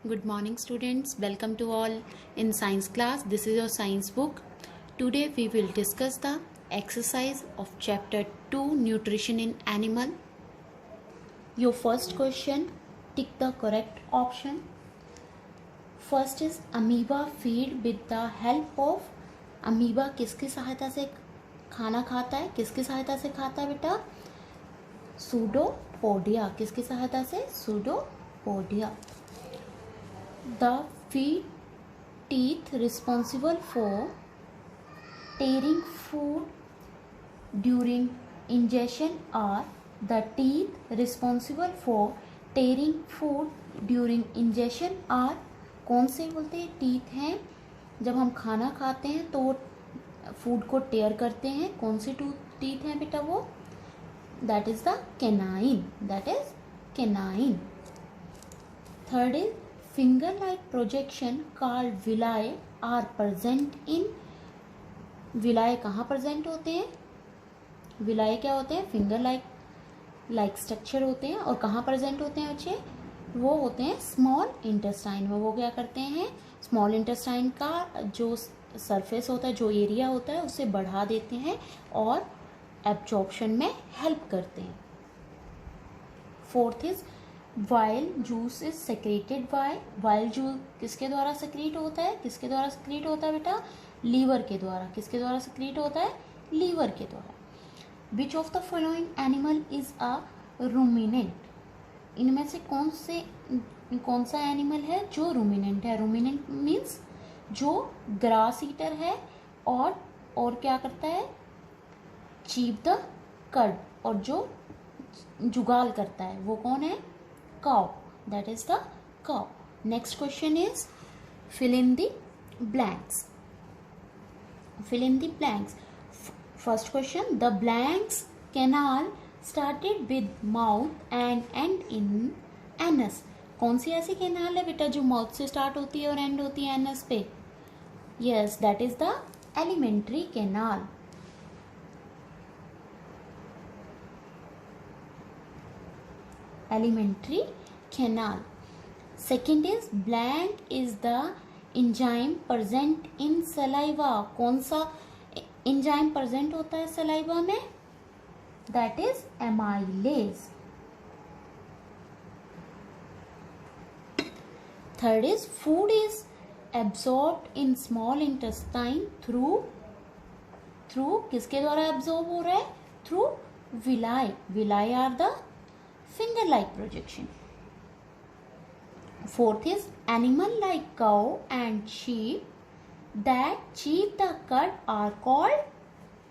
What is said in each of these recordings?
Good morning students, welcome to all in science class. This is your science book. Today we will discuss the exercise of chapter 2 nutrition in animal. Your first question, tick the correct option. First is amoeba feed with the help of. amoeba किसकी सहायता से खाना खाता है? किसकी सहायता से खाता है बेटा? सूडोपोडिया. किसकी सहायता से? Pseudopodia. The teeth responsible for tearing food during ingestion are the teeth responsible for tearing food during ingestion are कौन से बोलते हैं टीथ हैं जब हम खाना खाते हैं तो वो फूड को टेयर करते हैं. कौन सी टीथ हैं बेटा वो? That is the canine. That is canine. Third is finger like projection called villi are present in. विलाय कहाँ प्रेजेंट होते हैं? विलाय क्या होते हैं? फिंगर लाइक स्ट्रक्चर होते हैं. और कहाँ प्रेजेंट होते हैं बच्चे? वो होते हैं स्मॉल इंटेस्टाइन में. वो क्या करते हैं? स्मॉल इंटेस्टाइन का जो सरफेस होता है, जो एरिया होता है, उसे बढ़ा देते हैं और एब्जॉर्प्शन में हेल्प करते हैं. Fourth is while juice is secreted bye. While juice किसके द्वारा सेक्रेट होता है? किसके द्वारा सेक्रेट होता है बेटा? लीवर के द्वारा. किसके द्वारा सेक्रेट होता है? लीवर के द्वारा. Which of the following animal is a ruminant. इनमें से कौन सा एनिमल है जो रूमिनेंट है? रूमिनेंट मीन्स जो ग्रास ईटर है और क्या करता है? Chew the cud. और जो जुगाल करता है वो कौन है? cow. That is the cow. Next question is fill in the blanks. Fill in the blanks. First question, the blanks canal started with mouth and end in anus. कौन सी ऐसी canal है बेटा जो माउथ से स्टार्ट होती है और and होती है एनस पे? Yes, that is the alimentary canal. Alimentary canal. Second is blank is the enzyme present in saliva. कौन सा enzyme present होता है saliva में? That is amylase. Third is food is absorbed in small intestine through किसके द्वारा absorb हो रहा है? Through villi. Villi are the finger like projection. Fourth is animal like cow and sheep that cheep the cud are called.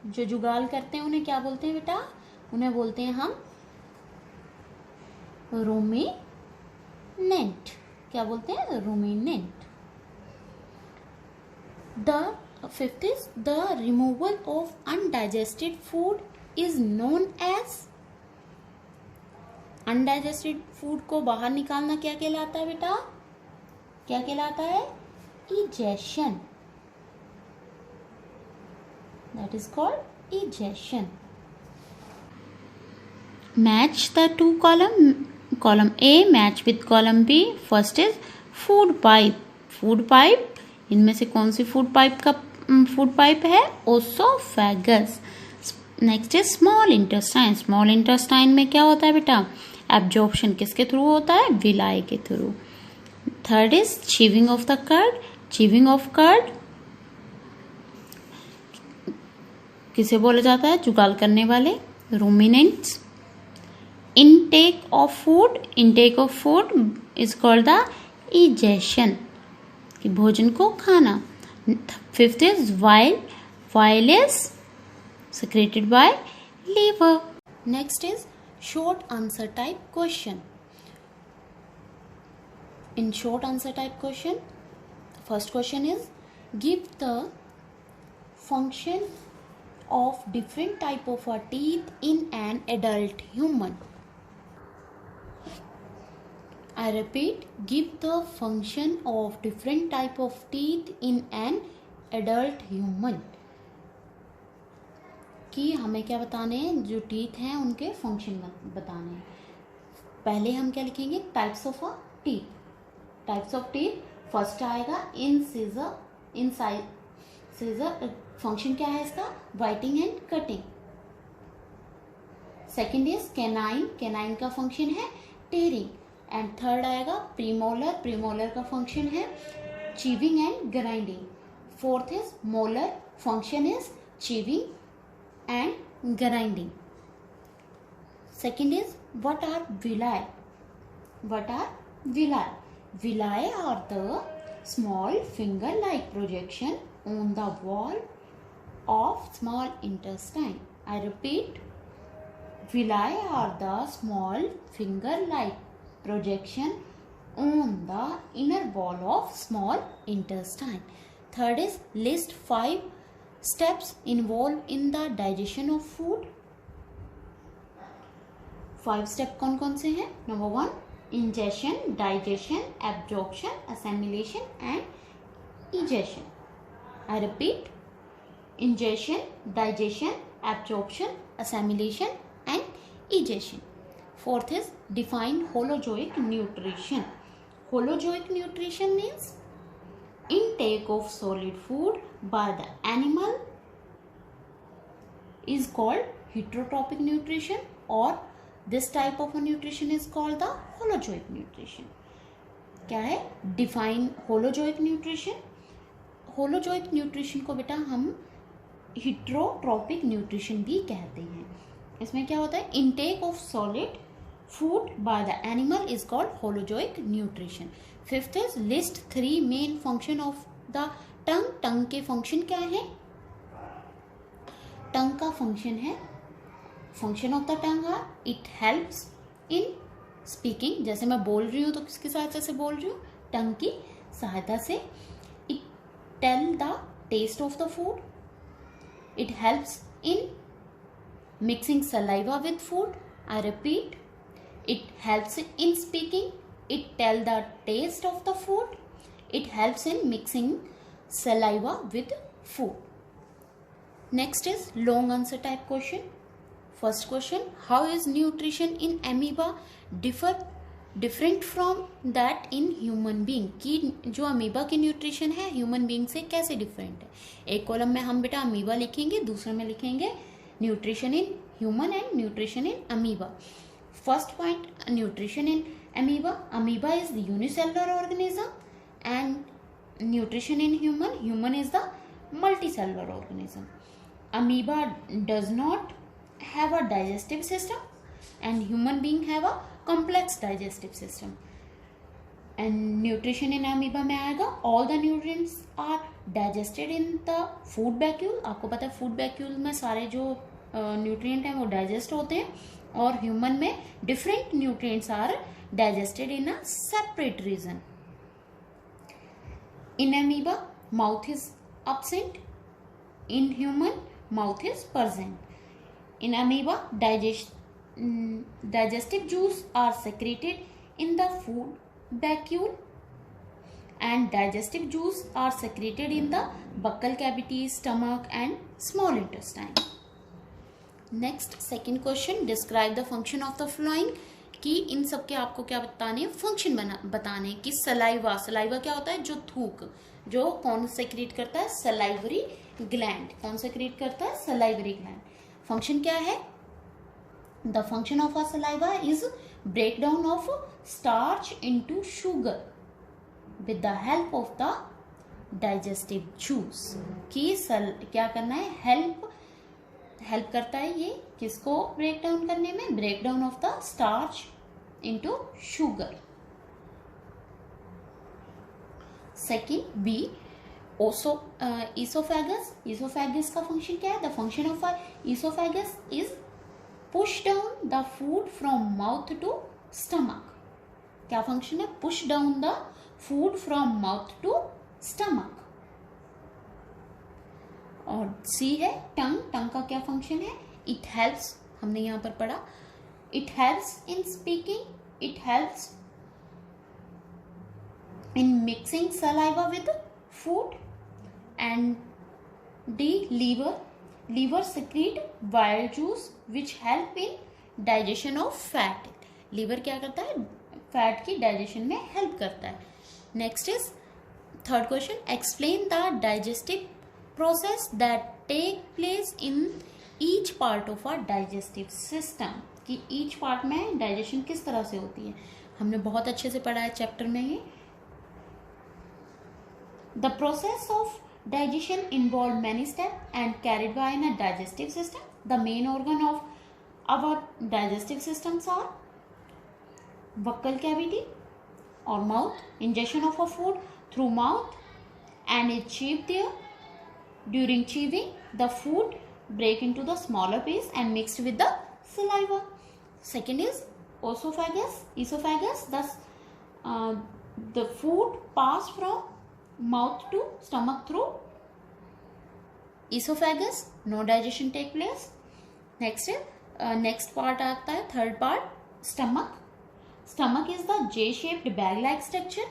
जो जुगाल करते हैं उन्हें क्या बोलते हैं बेटा? उन्हें बोलते हैं हम रूमिनेंट. क्या बोलते हैं? Ruminant. The fifth is the removal of undigested food is known as. Undigested food को बाहर निकालना क्या कहलाता है बेटा? क्या कहलाता है? Ingestion. That is called ingestion. Match the two column A match with column B. First is food pipe. Food pipe इनमें से कौन सी फूड पाइप है? Oesophagus. Next is small intestine. Small intestine में क्या होता है बेटा? एब्जॉर्प्शन किसके थ्रू होता है? विलाय के थ्रू. Third is chewing of the cud. Chewing of cud किसे बोला जाता है? जुगाल करने वाले. Ruminants. Intake of food is called the ingestion. कि भोजन को खाना. Fifth is bile is secreted by liver. Next is short answer type question. In short answer type question, first question is give the function of different type of teeth in an adult human. I repeat, give the function of different type of teeth in an adult human. कि हमें क्या बताने हैं? जो teeth हैं उनके function बताने हैं. पहले हम क्या लिखेंगे? Types of a teeth. Types of teeth, first आएगा इंसिजर, इंसाइजर फंक्शन क्या है इसका, biting and cutting. Second is canine, canine का फंक्शन है टेयरिंग। एंड थर्ड आएगा प्रीमोलर, प्रीमोलर का फंक्शन है chewing and grinding. Fourth is molar, function is chewing and grinding. Second is what are villi, what are villi, villi are the small finger like projection on the wall of small intestine. I repeat, villi are the small finger like projection on the inner wall of small intestine. Third is list 5 steps involved in the digestion of food. 5 step कौन कौन से हैं? Number 1, ingestion, digestion, absorption, assimilation and egestion. I repeat, ingestion, digestion, absorption, assimilation and egestion. Fourth is define holozoic nutrition. Holozoic nutrition means intake of solid food by the animal is called heterotrophic nutrition, or this type of a nutrition is called the holozoic nutrition. क्या है? Define holozoic nutrition. Holozoic nutrition को बेटा हम heterotrophic nutrition भी कहते हैं। इसमें क्या होता है? Intake of solid food by the animal is called holozoic nutrition. Fifth is list 3 main function of the tongue. Tongue के function क्या है? Tongue का function है, function of the tongue are it helps in speaking. जैसे मैं बोल रही हूँ तो किसकी सहायता से बोल रही हूँ? टंग की सहायता से। It tell the taste of the food, it helps in mixing saliva with food. I repeat, it helps in speaking, it tell the taste of the food, it helps in mixing saliva with food. Next is long answer type question. First question, how is nutrition in amoeba different from that in human being? कि जो amoeba की nutrition है human being से कैसे different है? एक column में हम बेटा अमीबा लिखेंगे, दूसरे में लिखेंगे nutrition in human and nutrition in amoeba. First point, nutrition in amoeba, amoeba is the unicellular organism and nutrition in human, human is the multicellular organism. Amoeba does not have a digestive system and human being have a complex digestive system. And nutrition in amoeba में आएगा all the nutrients are digested in the food vacuole. आपको पता है food vacuole में सारे जो nutrient हैं वो digest होते हैं, और human में different nutrients are digested in a separate region. In amoeba mouth is absent, in human mouth is present. In amoeba, digestive juice are secreted in the food vacuole and digestive juice are secreted in the buccal cavity, stomach and small intestine. Next, second question, describe the function of the following. कि इन सब के आपको क्या बताने हैं? Function बताने कि saliva, saliva क्या होता है? जो थूक, जो कौन सेक्रेट करता है? Salivary gland. कौन सेक्रेट करता है? Salivary gland. फंक्शन क्या है? The function of a saliva is break down of starch into sugar with the help of the digestive juice. कि क्या करना है? हेल्प करता है ये किसको ब्रेक डाउन करने में? Break down of the starch into sugar. Second B, esophagus. Esophagus का फंक्शन क्या है? The function of esophagus is push down the food from mouth to stomach. क्या फंक्शन है? Push down the food from mouth to stomach. और C है टंग। टंग का क्या फंक्शन है? इट हेल्प्स, हमने यहां पर पढ़ा, it helps in speaking, it helps in mixing saliva with food. and D, liver secrete bile juice which help in digestion of fat. liver क्या करता है? फैट की डाइजेशन में हेल्प करता है। Next is third question. Explain the digestive process that take place in each part of our digestive system. कि each part में digestion किस तरह से होती है, हमने बहुत अच्छे से पढ़ा है चैप्टर में ये. The process of digestion involve many steps and carried by in a digestive system. The main organ of our digestive systems are buccal cavity or mouth. Ingestion of a food through mouth and is chewed there. During chewing, the food break into the smaller piece and mixed with the saliva. Second is esophagus. Thus, the food pass from mouth to stomach through esophagus. No digestion take place. Next part आता है third part, stomach. Stomach is the J-shaped bag-like structure.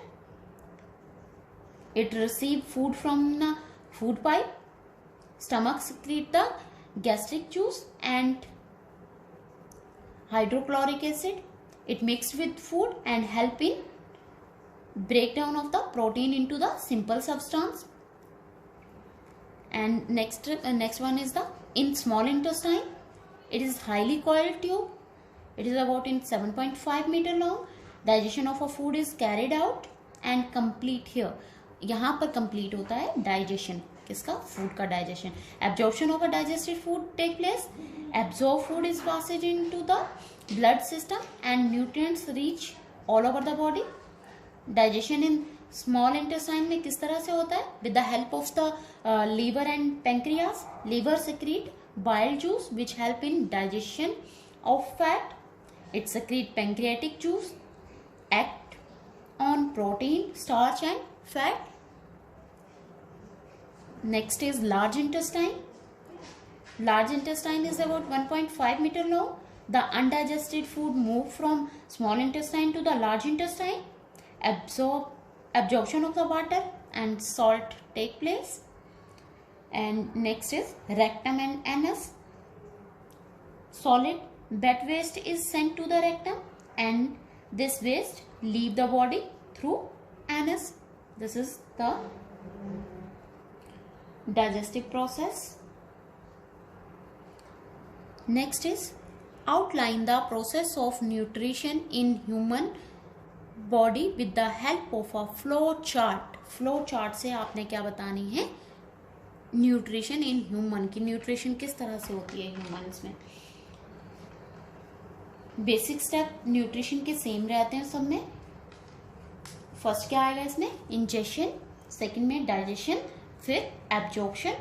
It receives food from the food pipe. Stomach secrete the gastric juice and hydrochloric acid. It mixed with food and help in breakdown of the protein into the simple substance. And next one is the in small intestine. It is highly coiled tube. It is about in 7.5 meter long. Digestion of a food is carried out and complete here. यहाँ पर complete होता है digestion. किसका? Food का digestion. Absorption of a digested food take place. Absorbed food is passed into the blood system and nutrients reach all over the body. Digestion in small intestine में किस तरह से होता है? With the help of the liver and pancreas. Liver secrete bile juice which help in digestion of fat. It secrete pancreatic juice, act on protein, starch and fat. Next is large intestine. Large intestine is about 1.5 meter long. The undigested food move from small intestine to the large intestine. Absorption of the water and salt take place. And next is rectum and anus. Solid wet waste is sent to the rectum and this waste leave the body through anus. This is the digestive process. Next is outline the process of nutrition in human body with the help of a flow chart. Flow chart से आपने क्या बतानी है? Nutrition in human की nutrition किस तरह से होती है ह्यूमंस में. बेसिक स्टेप न्यूट्रिशन के सेम रहते हैं सब में. फर्स्ट क्या आएगा इसमें? इंजेशन, सेकंड में डाइजेशन, फिर एब्जॉर्प्शन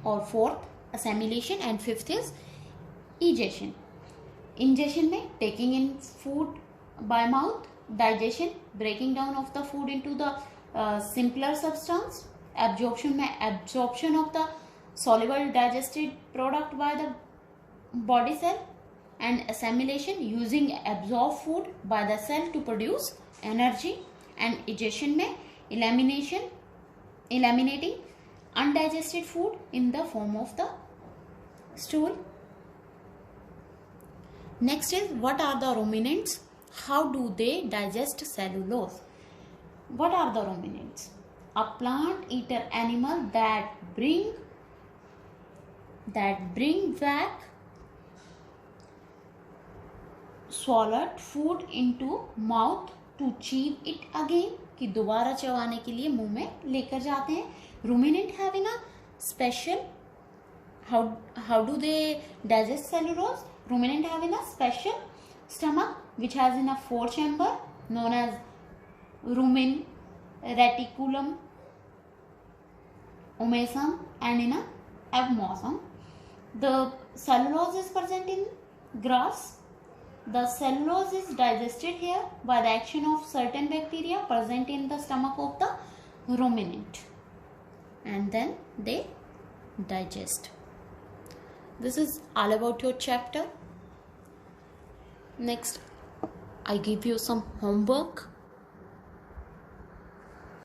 और fourth assimilation and fifth is egestion. Ingestion में taking in food by mouth, digestion breaking down of the food into the simpler substance, absorption में absorption of the soluble digested product by the body cell and assimilation using absorbed food by the cell to produce energy, and egestion में eliminating undigested food in the form of the stool. Next is what are the ruminants? How do they digest cellulose? What are the ruminants? A plant eater animal that bring back swallowed food into mouth to chew it again. कि दोबारा चबाने के लिए मुंह में लेकर जाते हैं. Ruminant having a special how do they digest cellulose? Ruminant having a special stomach which has in a 4 chamber known as rumen reticulum omesum and in a abmosum. The cellulose is present in grass. The cellulose is digested here by the action of certain bacteria present in the stomach of the ruminant, and then they digest. This is all about your chapter. Next, I give you some homework.